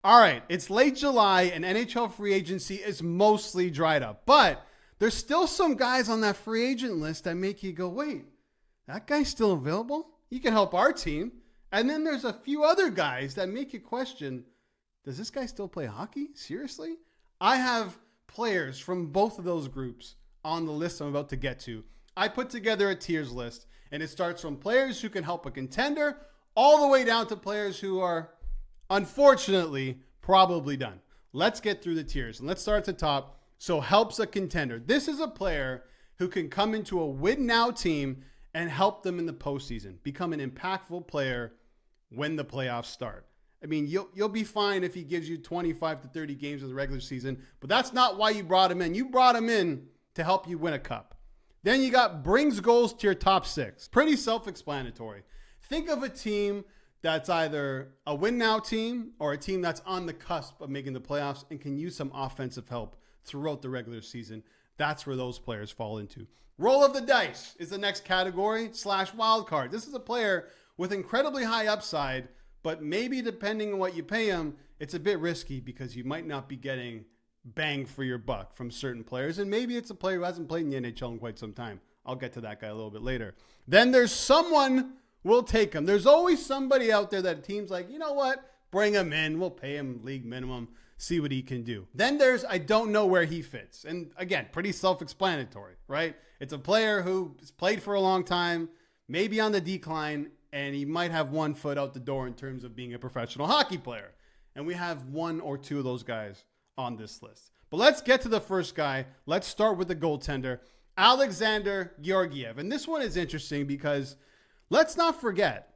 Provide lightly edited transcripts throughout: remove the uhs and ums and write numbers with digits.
All right, it's late July and NHL free agency is mostly dried up, but there's still some guys on that free agent list that make you go, wait, that guy's still available? He can help our team. And then there's a few other guys that make you question, does this guy still play hockey? Seriously? I have players from both of those groups on the list I'm about to get to. I put together a tiers list, and it starts from players who can help a contender all the way down to players who are, unfortunately, probably done. Let's get through the tiers, and let's start at the top. So helps a contender. This is a player who can come into a win-now team and help them in the postseason, become an impactful player when the playoffs start. I mean, you'll be fine if he gives you 25 to 30 games in the regular season, but that's not why you brought him in. You brought him in to help you win a cup. Then you got brings goals to your top six. Pretty self-explanatory. Think of a team that's either a win-now team or a team that's on the cusp of making the playoffs and can use some offensive help throughout the regular season. That's where those players fall into. Roll of the dice is the next category / wild card. This is a player with incredibly high upside, but maybe depending on what you pay him, it's a bit risky because you might not be getting bang for your buck from certain players. And maybe it's a player who hasn't played in the NHL in quite some time. I'll get to that guy a little bit later. Then there's someone we'll take him. There's always somebody out there that a team's like, you know what? Bring him in. We'll pay him league minimum. See what he can do. Then there's, I don't know where he fits. And again, pretty self-explanatory, right? It's a player who's played for a long time, maybe on the decline, and he might have one foot out the door in terms of being a professional hockey player. And we have one or two of those guys on this list. But let's get to the first guy. Let's start with the goaltender, Alexander Georgiev. And this one is interesting because let's not forget,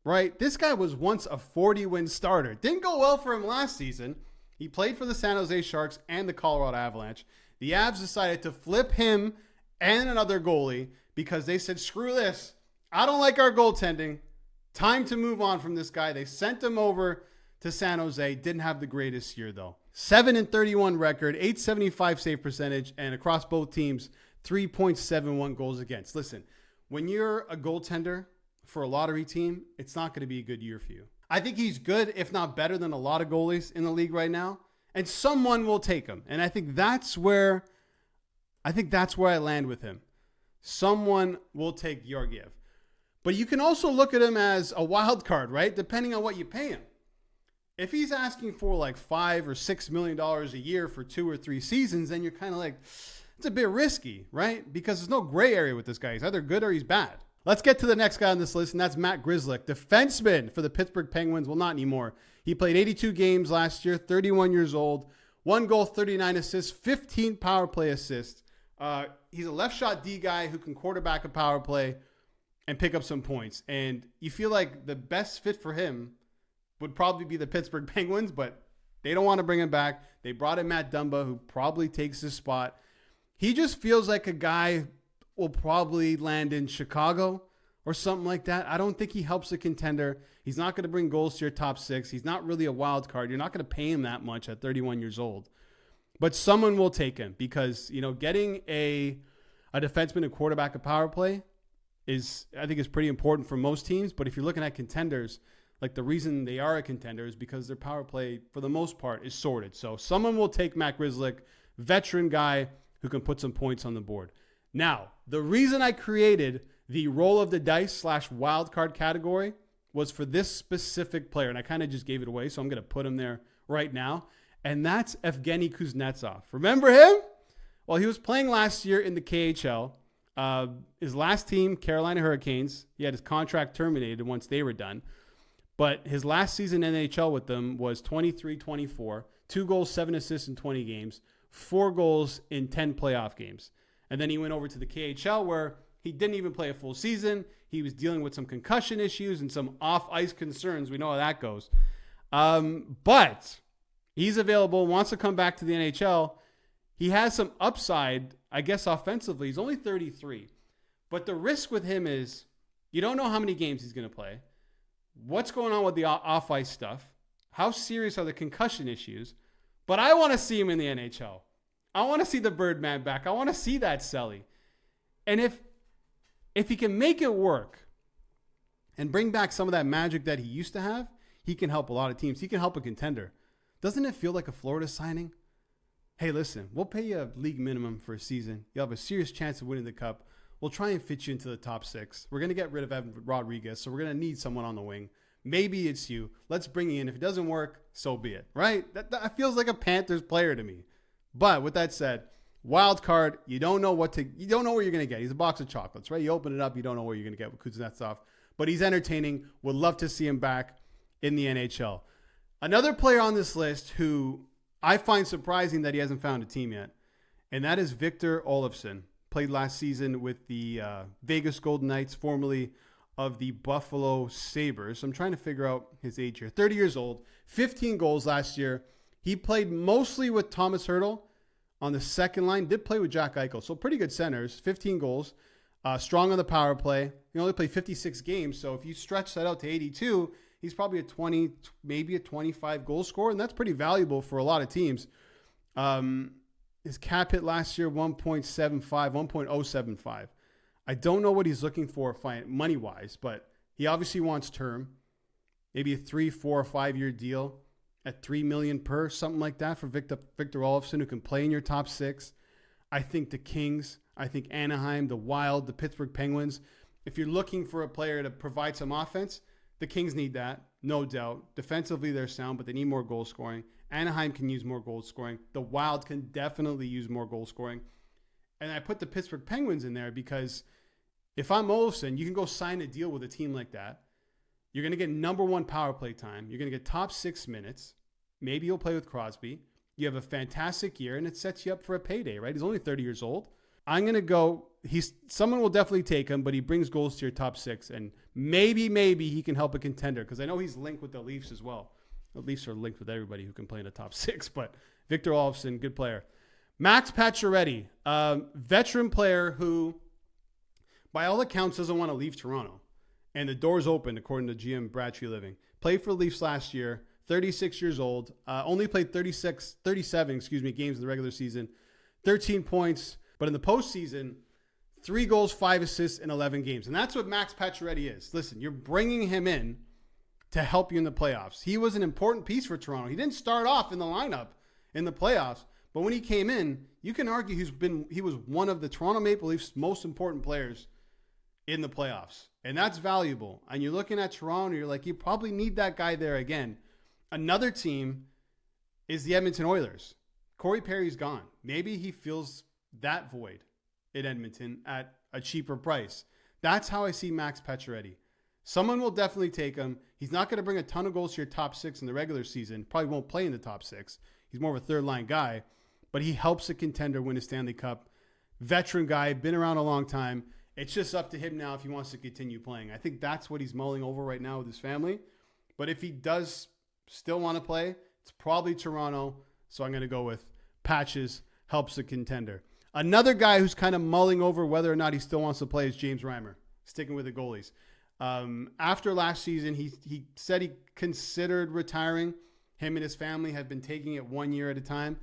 right? This guy was once a 40-win starter. Didn't go well for him last season. He played for the San Jose Sharks and the Colorado Avalanche. The Avs decided to flip him and another goalie because they said, screw this. I don't like our goaltending. Time to move on from this guy. They sent him over to San Jose. Didn't have the greatest year, though. 7-31 record, 875 save percentage, and across both teams, 3.71 goals against. Listen, when you're a goaltender for a lottery team, it's not going to be a good year for you. I think he's good, if not better than a lot of goalies in the league right now, and someone will take him. And I think that's where I land with him. Someone will take Georgiev. But you can also look at him as a wild card, right? Depending on what you pay him. If he's asking for like $5 or $6 million a year for 2 or 3 seasons, then you're kind of like, it's a bit risky, right? Because there's no gray area with this guy. He's either good or he's bad. Let's get to the next guy on this list, and that's Matt Grzelcyk, defenseman for the Pittsburgh Penguins. Well, not anymore. He played 82 games last year, 31 years old, 1 goal, 39 assists, 15 power play assists. He's a left shot D guy who can quarterback a power play and pick up some points. And you feel like the best fit for him would probably be the Pittsburgh Penguins, but they don't want to bring him back. They brought in Matt Dumba, who probably takes his spot. He just feels like a guy will probably land in Chicago or something like that. I don't think he helps a contender. He's not going to bring goals to your top 6. He's not really a wild card. You're not going to pay him that much at 31 years old. But someone will take him because, you know, getting a defenseman and quarterback a power play I think is pretty important for most teams. But if you're looking at contenders, like the reason they are a contender is because their power play, for the most part, is sorted. So someone will take Matt Grzelcyk, veteran guy who can put some points on the board. Now, the reason I created the roll of the dice / wild card category was for this specific player. And I kind of just gave it away, so I'm going to put him there right now. And that's Evgeny Kuznetsov. Remember him? Well, he was playing last year in the KHL. His last team, Carolina Hurricanes, he had his contract terminated once they were done. But his last season in NHL with them was 23-24, 2 goals, 7 assists in 20 games, 4 goals in 10 playoff games. And then he went over to the KHL where he didn't even play a full season. He was dealing with some concussion issues and some off-ice concerns. We know how that goes. But he's available, wants to come back to the NHL. He has some upside, I guess, offensively. He's only 33. But the risk with him is you don't know how many games he's going to play. What's going on with the off-ice stuff? How serious are the concussion issues? But I want to see him in the NHL. I want to see the Birdman back. I want to see that Selly. And if he can make it work and bring back some of that magic that he used to have, he can help a lot of teams. He can help a contender. Doesn't it feel like a Florida signing? Hey, listen, we'll pay you a league minimum for a season. You'll have a serious chance of winning the cup. We'll try and fit you into the top 6. We're going to get rid of Evan Rodriguez, so we're going to need someone on the wing. Maybe it's you. Let's bring you in. If it doesn't work, so be it, right? That feels like a Panthers player to me. But with that said, wild card, you don't know where you're going to get. He's a box of chocolates, right? You open it up, you don't know where you're going to get with Kuznetsov. But he's entertaining. Would love to see him back in the NHL. Another player on this list who I find surprising that he hasn't found a team yet, and that is Victor Olofsson. Played last season with the Vegas Golden Knights, formerly of the Buffalo Sabres. So I'm trying to figure out his age here. 30 years old, 15 goals last year. He played mostly with Thomas Hertl on the second line. Did play with Jack Eichel. So pretty good centers, 15 goals. Strong on the power play. He only played 56 games. So if you stretch that out to 82, he's probably a 20, maybe a 25 goal scorer. And that's pretty valuable for a lot of teams. His cap hit last year, 1.75. I don't know what he's looking for money-wise, but he obviously wants term. Maybe a 3, 4, or 5-year deal at $3 million per, something like that for Victor Olofsson, who can play in your top 6. I think the Kings, I think Anaheim, the Wild, the Pittsburgh Penguins. If you're looking for a player to provide some offense, the Kings need that, no doubt. Defensively, they're sound, but they need more goal scoring. Anaheim can use more goal scoring. The Wild can definitely use more goal scoring. And I put the Pittsburgh Penguins in there because if I'm Olofsson, you can go sign a deal with a team like that. You're going to get number 1 power play time. You're going to get top 6 minutes. Maybe you'll play with Crosby. You have a fantastic year, and it sets you up for a payday, right? He's only 30 years old. I'm going to go, someone will definitely take him, but he brings goals to your top 6, and maybe he can help a contender because I know he's linked with the Leafs as well. The Leafs are linked with everybody who can play in the top 6, but Victor Olofsson, good player. Max Pacioretty, veteran player who, by all accounts, doesn't want to leave Toronto. And the door's open, according to GM Brad Treliving. Played for the Leafs last year, 36 years old. Only played 37 games in the regular season. 13 points. But in the postseason, 3 goals, 5 assists in 11 games. And that's what Max Pacioretty is. Listen, you're bringing him in to help you in the playoffs. He was an important piece for Toronto. He didn't start off in the lineup in the playoffs. But when he came in, you can argue he was one of the Toronto Maple Leafs' most important players in the playoffs. And that's valuable. And you're looking at Toronto, you're like, you probably need that guy there again. Another team is the Edmonton Oilers. Corey Perry's gone. Maybe he fills that void in Edmonton at a cheaper price. That's how I see Max Pacioretty. Someone will definitely take him. He's not going to bring a ton of goals to your top 6 in the regular season. Probably won't play in the top 6. He's more of a third-line guy. But he helps a contender win a Stanley Cup. Veteran guy, been around a long time. It's just up to him now if he wants to continue playing. I think that's what he's mulling over right now with his family. But if he does still want to play, it's probably Toronto. So I'm going to go with Patches, helps a contender. Another guy who's kind of mulling over whether or not he still wants to play is James Reimer, sticking with the goalies. After last season, he said he considered retiring. Him and his family have been taking it 1 year at a time.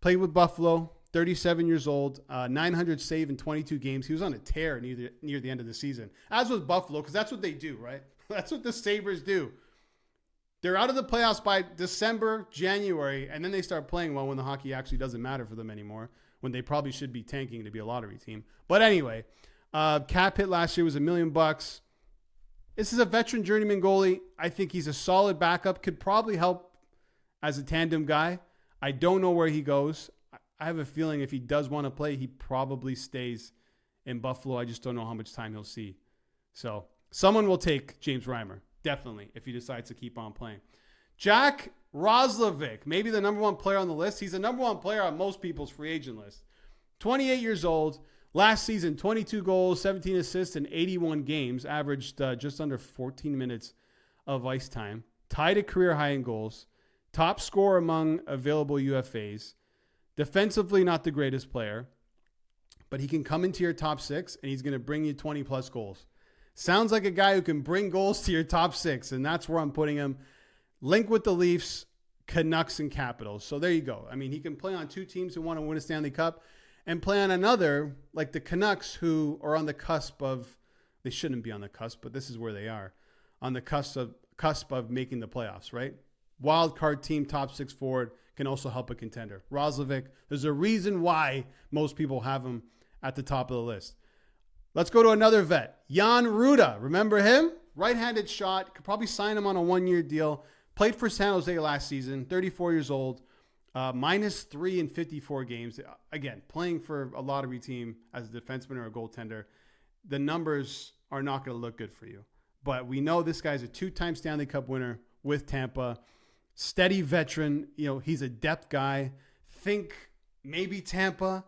Played with Buffalo, 37 years old, 900 save in 22 games. He was on a tear near the end of the season, as was Buffalo, because that's what they do, right? That's what the Sabres do. They're out of the playoffs by December, January, and then they start playing well when the hockey actually doesn't matter for them anymore, when they probably should be tanking to be a lottery team. But anyway, cap hit last year was $1 million. This is a veteran journeyman goalie. I think he's a solid backup, could probably help as a tandem guy. I don't know where he goes. I have a feeling if he does want to play, he probably stays in Buffalo. I just don't know how much time he'll see. So someone will take James Reimer, definitely, if he decides to keep on playing. Jack Roslovic, maybe the number 1 player on the list. He's the number 1 player on most people's free agent list. 28 years old. Last season, 22 goals, 17 assists in 81 games. Averaged just under 14 minutes of ice time. Tied a career high in goals. Top scorer among available UFAs. Defensively, not the greatest player. But he can come into your top 6, and he's going to bring you 20-plus goals. Sounds like a guy who can bring goals to your top 6, and that's where I'm putting him. Link with the Leafs, Canucks, and Capitals. So there you go. I mean, he can play on 2 teams who want to win a Stanley Cup and play on another, like the Canucks, who are on the cusp of, they shouldn't be on the cusp, but this is where they are, on the cusp of making the playoffs, right? wild card team, top 6 forward, can also help a contender. Roslovic, there's a reason why most people have him at the top of the list. Let's go to another vet, Jan Ruda. Remember him? Right-handed shot. Could probably sign him on a 1-year deal. Played for San Jose last season. 34 years old. -3 in 54 games. Again, playing for a lottery team as a defenseman or a goaltender, the numbers are not going to look good for you. But we know this guy's a 2-time Stanley Cup winner with Tampa. Steady veteran. He's a depth guy. Think maybe Tampa,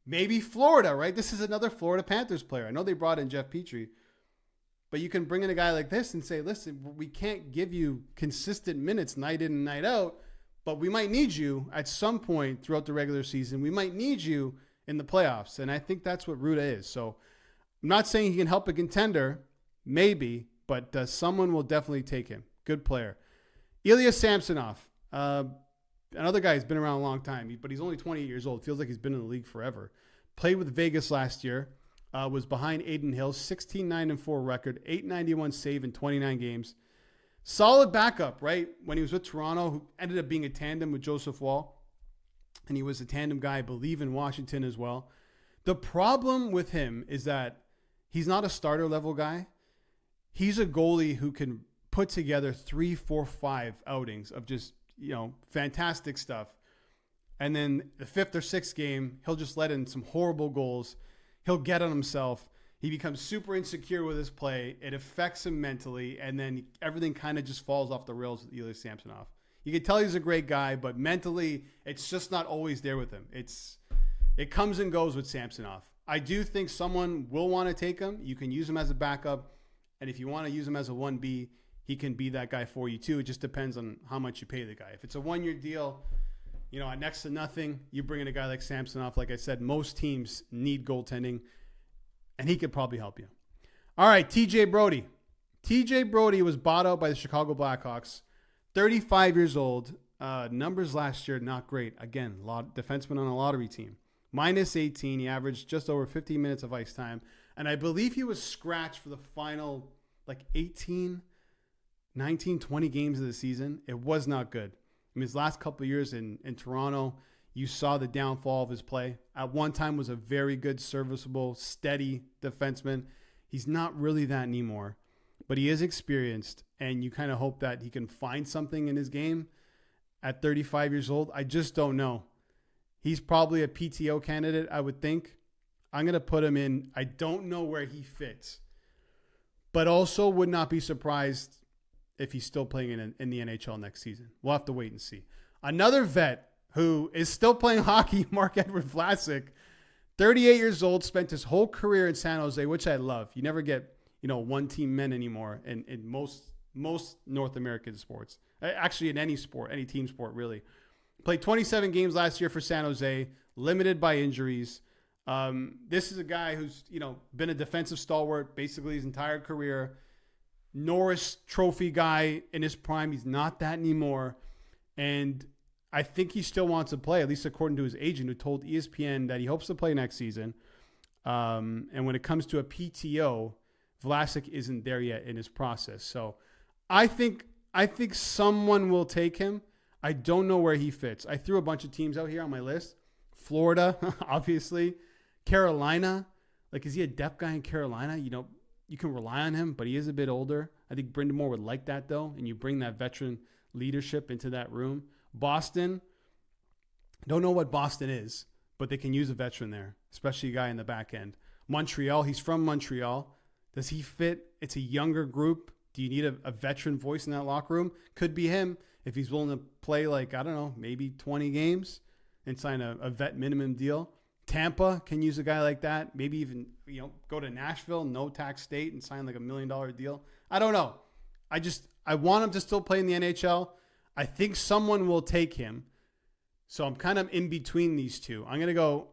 maybe Florida, right? This is another Florida Panthers player. I know they brought in Jeff Petrie. But you can bring in a guy like this and say, listen, we can't give you consistent minutes night in and night out, but we might need you at some point throughout the regular season. We might need you in the playoffs. And I think that's what Ruda is. So I'm not saying he can help a contender, maybe, but someone will definitely take him. Good player. Ilya Samsonov, another guy who's been around a long time, but he's only 28 years old. Feels like he's been in the league forever. Played with Vegas last year. Was behind Aiden Hill, 16-9-4 record, .891 save in 29 games. Solid backup, right? When he was with Toronto, who ended up being a tandem with Joseph Wall. And he was a tandem guy, I believe, in Washington as well. The problem with him is that he's not a starter level guy. He's a goalie who can put together 3, 4, 5 outings of just, fantastic stuff. And then the 5th or 6th game, he'll just let in some horrible goals. He'll get on himself. He becomes super insecure with his play. It affects him mentally, and then everything kind of just falls off the rails with Ilya Samsonov. You can tell he's a great guy, but mentally, it's just not always there with him. It comes and goes with Samsonov. I do think someone will want to take him. You can use him as a backup, and if you want to use him as a 1B, he can be that guy for you too. It just depends on how much you pay the guy. If it's a 1-year deal, at next to nothing, you bring in a guy like Samsonov. Like I said, most teams need goaltending, and he could probably help you. All right, TJ Brody. TJ Brody was bought out by the Chicago Blackhawks, 35 years old. Numbers last year, not great. Again, defenseman on a lottery team. -18. He averaged just over 15 minutes of ice time. And I believe he was scratched for the final 18, 19, 20 games of the season. It was not good. His last couple of years in Toronto, you saw the downfall of his play. At one time was a very good, serviceable, steady defenseman. He's not really that anymore, but he is experienced, and you kind of hope that he can find something in his game at 35 years old. I just don't know. He's probably a PTO candidate, I would think. I'm going to put him in. I don't know where he fits, but also would not be surprised if he's still playing in the NHL next season. We'll have to wait and see. Another vet who is still playing hockey, Marc-Edouard Vlasic, 38 years old, spent his whole career in San Jose, which I love. You never get, one-team men anymore in most North American sports. Actually, in any sport, any team sport, really. Played 27 games last year for San Jose, limited by injuries. This is a guy who's, been a defensive stalwart basically his entire career. Norris Trophy guy in his prime. He's not that anymore. And I think he still wants to play, at least according to his agent, who told ESPN that he hopes to play next season. And when it comes to a PTO, Vlasic isn't there yet in his process. So I think someone will take him. I don't know where he fits. I threw a bunch of teams out here on my list. Florida, obviously. Carolina. Is he a depth guy in Carolina? You can rely on him, but he is a bit older. I think Brendan Moore would like that, though, and you bring that veteran leadership into that room. Boston, don't know what Boston is, but they can use a veteran there, especially a guy in the back end. Montreal, he's from Montreal. Does he fit? It's a younger group. Do you need a veteran voice in that locker room? Could be him if he's willing to play maybe 20 games and sign a vet minimum deal. Tampa can use a guy like that. Maybe even, go to Nashville, no tax state, and sign $1 million deal. I don't know. I want him to still play in the NHL. I think someone will take him. So I'm kind of in between these two. I'm going to go,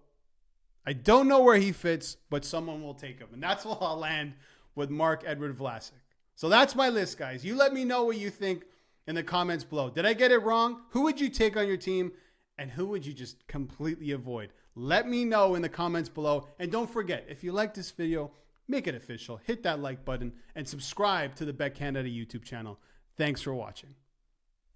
I don't know where he fits, but someone will take him. And that's where I'll land with Marc-Edouard Vlasic. So that's my list, guys. You let me know what you think in the comments below. Did I get it wrong? Who would you take on your team? And who would you just completely avoid? Let me know in the comments below. And don't forget, if you like this video, make it official. Hit that like button and subscribe to the BetCanada YouTube channel. Thanks for watching.